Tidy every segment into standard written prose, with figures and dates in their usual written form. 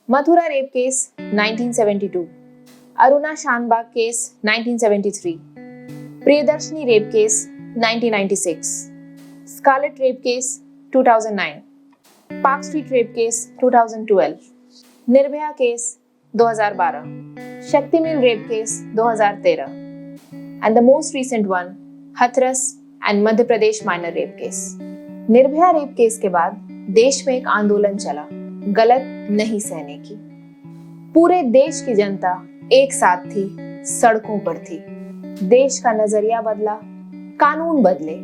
Mathura rape case 1972, Aruna Shanbaug case 1973, Priyadarshini rape case 1996, Scarlett rape case 2009, Park Street rape case 2012, Nirbhaya case 2012, Shakti Mill rape case 2013, and the most recent one, Hathras and Madhya Pradesh minor rape case. Nirbhaya rape case के बाद देश में एक आंदोलन चला, गलत नहीं सहने की। पूरे देश की जनता एक साथ थी, सड़कों पर थी। देश का नजरिया बदला, कानून बदले,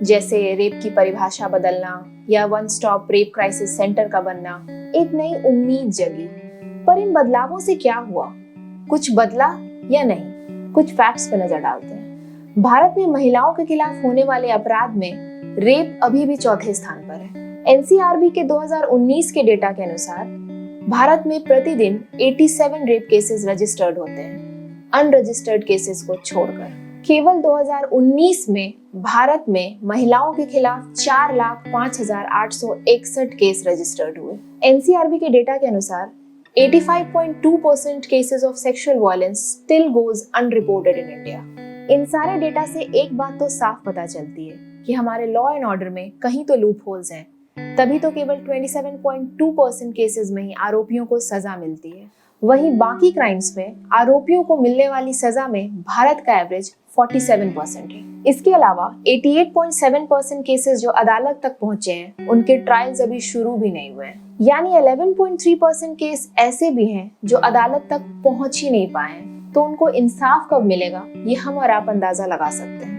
जैसे रेप की परिभाषा बदलना या one stop rape crisis centre का बनना। एक नई उम्मीद जगी। पर इन बदलावों से क्या हुआ? कुछ बदला या नहीं? कुछ फैक्ट्स पर नजर डालते हैं। भारत में महिलाओं के खिलाफ होने वाले अपराध में रेप अभी भी चौथे स्थान पर है। एनसीआरबी के 2019 के डेटा के अनुसार भारत में प्रतिदिन 87 रेप केसेस रजिस्टर्ड होते हैं, अनरजिस्टर्ड केसेस को छोड़कर। केवल 2019 में भारत में महिलाओं के खिलाफ 4,05,861 केस रजिस्टर्ड हुए। एनसीआरबी के डेटा के अनुसार 85.2% cases of sexual violence still goes unreported in India। इन सारे डेटा से एक बात तो साफ पता चलती है कि हमारे लॉ एंड ऑर्डर में कहीं तो लूप होल्स हैं, तभी तो केवल 27.2% केसेस में ही आरोपियों को सजा मिलती है। वहीं बाकी क्राइम्स में आरोपियों को मिलने वाली सजा में भारत का एवरेज 47% है। इसके अलावा 88.7% केसेस जो अदालत तक पहुंचे हैं, उनके ट्रायल्स अभी शुरू भी नहीं हुए हैं। यानी 11.3% केस ऐसे भी हैं जो अदालत तक पहुंच ही नहीं पाए हैं। तो उनको इंसाफ कब मिलेगा, ये हम और आप अंदाजा लगा सकते हैं।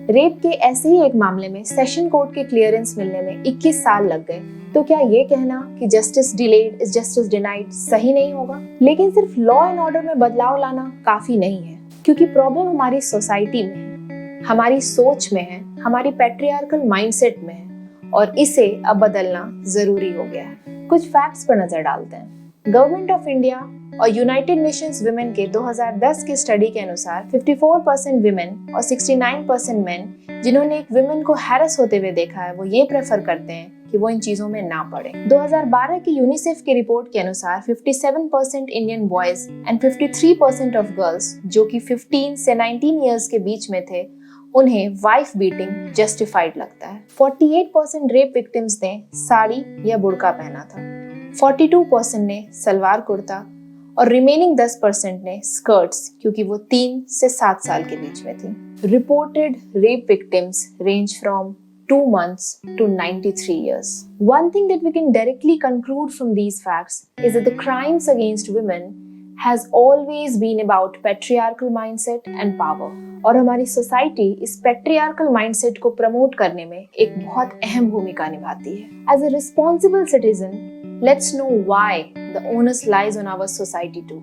रेप के ऐसे ही एक मामले में सेशन कोर्ट के क्लियरेंस मिलने में 21 साल लग गए। तो क्या ये कहना कि justice delayed is justice denied सही नहीं होगा? लेकिन सिर्फ लॉ एंड ऑर्डर में बदलाव लाना काफी नहीं है, क्योंकि प्रॉब्लम हमारी सोसाइटी में है, हमारी सोच में है, हमारी पैट्रियार्कल माइंडसेट में है, और इसे अब बदलना जरूरी हो गया है। कुछ फैक्ट्स पर नजर डालते हैं। गवर्नमेंट ऑफ इंडिया और यूनाइटेड नेशंस विमेन के 2010 के स्टडी के अनुसार 54% विमेन और 69% मेन जिन्होंने एक विमेन को हैरेस होते हुए देखा है, वो ये प्रेफर करते हैं कि वो इन चीजों में ना पड़े। 2012 की यूनिसेफ की रिपोर्ट के अनुसार 57% Indian boys and 53% of girls जो कि 15 से 19 इयर्स के बीच में थे, उन्हें वाइफ बीटिंग जस्टिफाइड लगता है। 48% रेप विक्टिम्स ने साड़ी या बुर्का पहना था, 42% ने सलवार कुर्ता और रिमेनिंग 10% ने स्कर्ट्स, क्योंकि वो 3 से 7 साल के बीच में थी। Reported rape victims range from 2 months to 93 years. One thing that we can directly conclude from these facts is that the crimes against women has always been about patriarchal mindset and power. और हमारी society इस patriarchal mindset को promote करने में एक बहुत अहम भूमिका निभाती है। As a responsible citizen, let's know why the onus lies on our society too.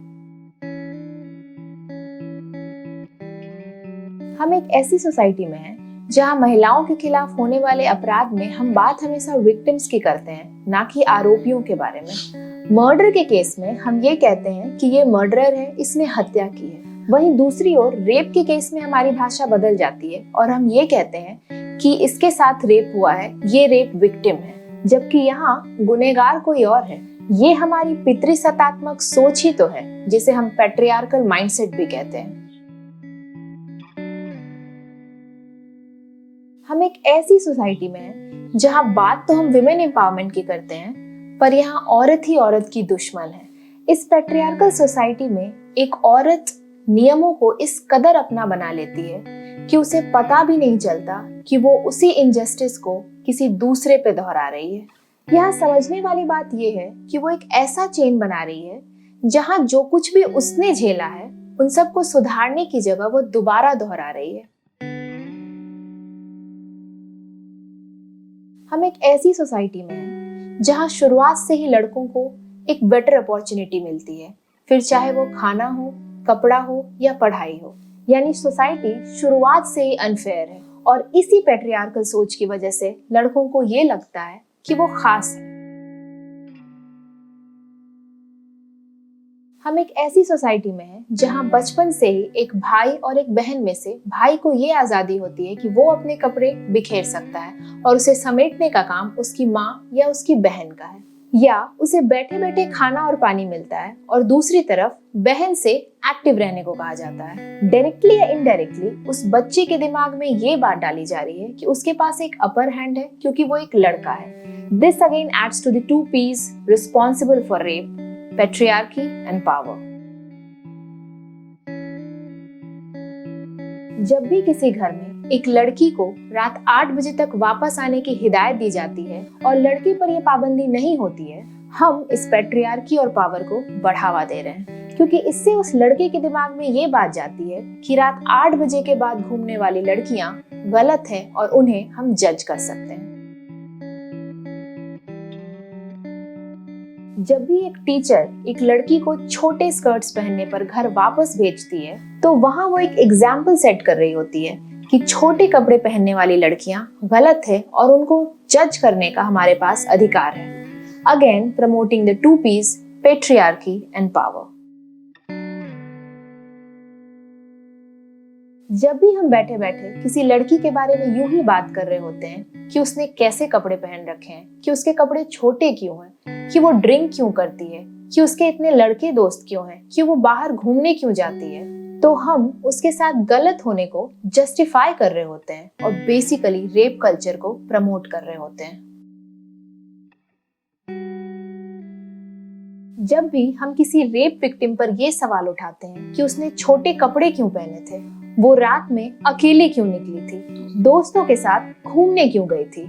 हम एक ऐसी सोसाइटी में हैं जहां महिलाओं के खिलाफ होने वाले अपराध में हम बात हमेशा विक्टिम्स की करते हैं, ना कि आरोपियों के बारे में। मर्डर के केस में हम ये कहते हैं कि ये मर्डरर है, इसने हत्या की है। वहीं दूसरी ओर रेप के केस में हमारी भाषा बदल जाती है और हम ये कहते हैं कि इसके साथ रेप हुआ है, ये रेप विक्टिम है, जबकि यहाँ गुनहगार कोई और है। ये हमारी पितृसत्तात्मक सोच ही तो है, जिसे हम पैट्रियार्कल माइंडसेट भी कहते हैं। हम एक ऐसी सोसाइटी में हैं जहां बात तो हम विमेन एम्पावरमेंट की करते हैं, पर यहाँ औरत ही औरत की दुश्मन है। इस पैट्रियार्कल सोसाइटी में एक औरत नियमों को इस कदर अपना बना लेती है कि उसे पता भी नहीं चलता कि वो उसी इनजस्टिस को किसी दूसरे पे दोहरा रही है। यहाँ समझने वाली बात यह है कि वो एक ऐसा चेन बना रही है जहाँ जो कुछ भी उसने झेला है, उन सबको सुधारने की जगह वो दोबारा दोहरा रही है। हम एक ऐसी सोसाइटी में हैं जहां शुरुआत से ही लड़कों को एक बेटर अपॉर्चुनिटी मिलती है, फिर चाहे वो खाना हो, कपड़ा हो या पढ़ाई हो। यानी सोसाइटी शुरुआत से ही अनफेयर है और इसी पैट्रियार्कल सोच की वजह से लड़कों को ये लगता है कि वो खास है। हम एक ऐसी सोसाइटी में हैं जहां बचपन से ही एक भाई और एक बहन में से भाई को ये आजादी होती है कि वो अपने कपड़े बिखेर सकता है और उसे समेटने का काम उसकी माँ या उसकी बहन का है। या उसे बैठे बैठे खाना और पानी मिलता है और दूसरी तरफ बहन से एक्टिव रहने को कहा जाता है। डायरेक्टली या इनडायरेक्टली उस बच्चे के दिमाग में ये बात डाली जा रही है कि उसके पास एक अपर हैंड है क्योंकि वो एक लड़का है। This again adds to the two piece responsible for rape, patriarchy and power. जब भी किसी घर में एक लड़की को रात 8 बजे तक वापस आने की हिदायत दी जाती है और लड़के पर यह पाबंदी नहीं होती है, हम इस पैट्रियार्की और पावर को बढ़ावा दे रहे हैं, क्योंकि इससे उस लड़के के दिमाग में ये बात जाती है कि रात 8 बजे के बाद घूमने वाली लड़कियां गलत हैं और उन्हें हम जज कर सकते हैं। जब भी एक टीचर एक लड़की को छोटे स्कर्ट्स पहनने पर घर वापस भेजती है, तो वहां वो एक एग्जाम्पल सेट कर रही होती है कि छोटे कपड़े पहनने वाली लड़कियां गलत है और उनको जज करने का हमारे पास अधिकार है। Again promoting the two piece patriarchy and power. जब भी हम बैठे बैठे किसी लड़की के बारे में यूं ही बात कर रहे होते हैं कि उसने कैसे कपड़े पहन रखे हैं, कि उसके कपड़े छोटे क्यों हैं, कि वो ड्रिंक क्यों करती है, कि उसके इतने लड़के दोस्त क्यों हैं, कि वो बाहर घूमने क्यों जाती है, तो हम उसके साथ गलत होने को जस्टिफाई कर रहे होते हैं और बेसिकली रेप कल्चर को प्रमोट कर रहे होते हैं। जब भी हम किसी रेप विक्टिम पर यह सवाल उठाते हैं कि उसने छोटे कपड़े क्यों पहने थे, वो रात में अकेले क्यों निकली थी, दोस्तों के साथ घूमने क्यों गई थी,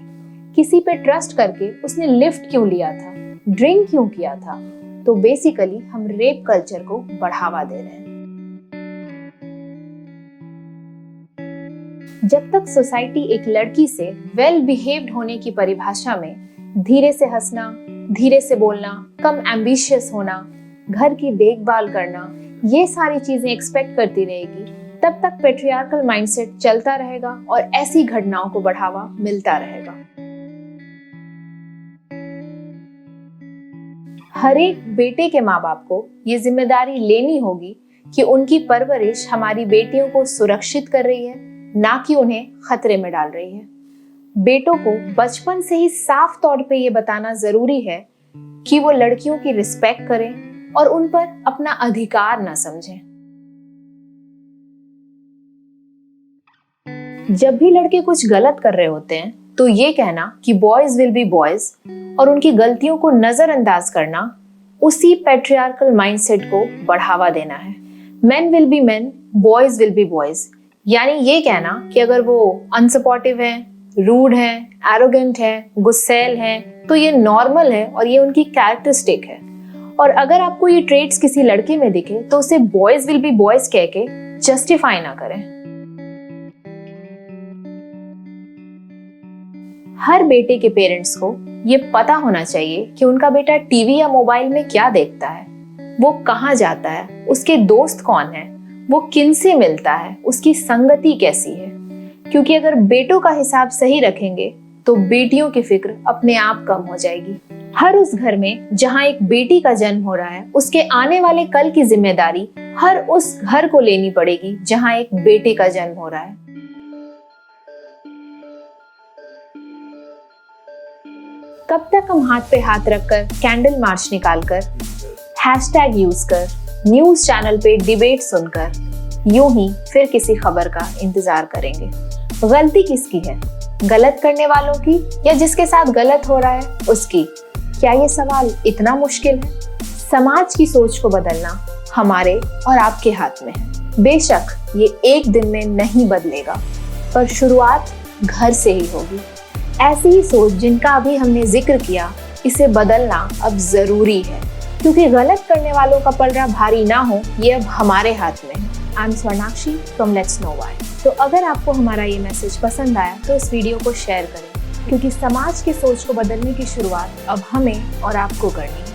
किसी पे ट्रस्ट करके उसने लिफ्ट क्यों लिया था, ड्रिंक क्यों किया था, तो बेसिकली हम रेप कल्चर को बढ़ावा दे रहे हैं। जब तक सोसाइटी एक लड़की से वेल बिहेव्ड होने की परिभाषा में धीरे से हंसना, धीरे से बोलना, कम एम्बिशियस होना, घर की देखभाल करना, ये सारी चीजें एक्सपेक्ट करती रहेगी, तब तक पेट्रियार्कल माइंडसेट चलता रहेगा और ऐसी घटनाओं को बढ़ावा मिलता रहेगा। हर एक बेटे के माँ बाप को ये जिम्मेदारी लेनी होगी कि उनकी परवरिश हमारी बेटियों को सुरक्षित कर रही है, ना कि उन्हें खतरे में डाल रही है। बेटों को बचपन से ही साफ तौर पे ये बताना जरूरी है कि वो लड़कियों की रिस्पेक्ट करें और उन पर अपना अधिकार ना समझें। जब भी लड़के कुछ गलत कर रहे होते हैं, तो ये कहना कि बॉयज विल बी बॉयज और उनकी गलतियों को नजरअंदाज करना उसी पैट्रियार्कल माइंडसेट को बढ़ावा देना है। Men will be main, boys will be boys, यानी ये कहना कि अगर वो अनसपोर्टिव हैं, रूड हैं, एरोगेंट हैं, गुस्सैल हैं, तो ये नॉर्मल है और ये उनकी कैरेक्टरिस्टिक है। और अगर आपको ये ट्रेट्स किसी लड़के में दिखे तो उसे बॉयज विल बी बॉयज कह के जस्टिफाई ना करें। हर बेटे के पेरेंट्स को ये पता होना चाहिए कि उनका बेटा टीवी या मोबाइल में क्या देखता है, वो कहाँ जाता है, उसके दोस्त कौन है, वो किन से मिलता है, उसकी संगति कैसी है। क्योंकि अगर बेटों का हिसाब सही रखेंगे तो बेटियों की फिक्र अपने आप कम हो जाएगी। हर उस घर में जहां एक बेटी का जन्म हो रहा है, उसके आने वाले कल की जिम्मेदारी हर उस घर को लेनी पड़ेगी जहां एक बेटे का जन्म हो रहा है। कब तक हम हाथ पे हाथ रखकर कैंडल मार्च निकालकर, हैशटैग यूज कर, न्यूज चैनल पे डिबेट सुनकर यूं ही फिर किसी खबर का इंतजार करेंगे? गलती किसकी है, गलत करने वालों की या जिसके साथ गलत हो रहा है उसकी? क्या ये सवाल इतना मुश्किल है? समाज की सोच को बदलना हमारे और आपके हाथ में है। बेशक ये एक दिन में नहीं बदलेगा, पर शुरुआत घर से ही होगी। ऐसी ही सोच जिनका अभी हमने जिक्र किया, इसे बदलना अब जरूरी है, क्योंकि गलत करने वालों का पलड़ा भारी ना हो, ये अब हमारे हाथ में है। I am Swarnakshi from let's know why. तो अगर आपको हमारा ये मैसेज पसंद आया तो इस वीडियो को शेयर करें, क्योंकि समाज की सोच को बदलने की शुरुआत अब हमें और आपको करनी है।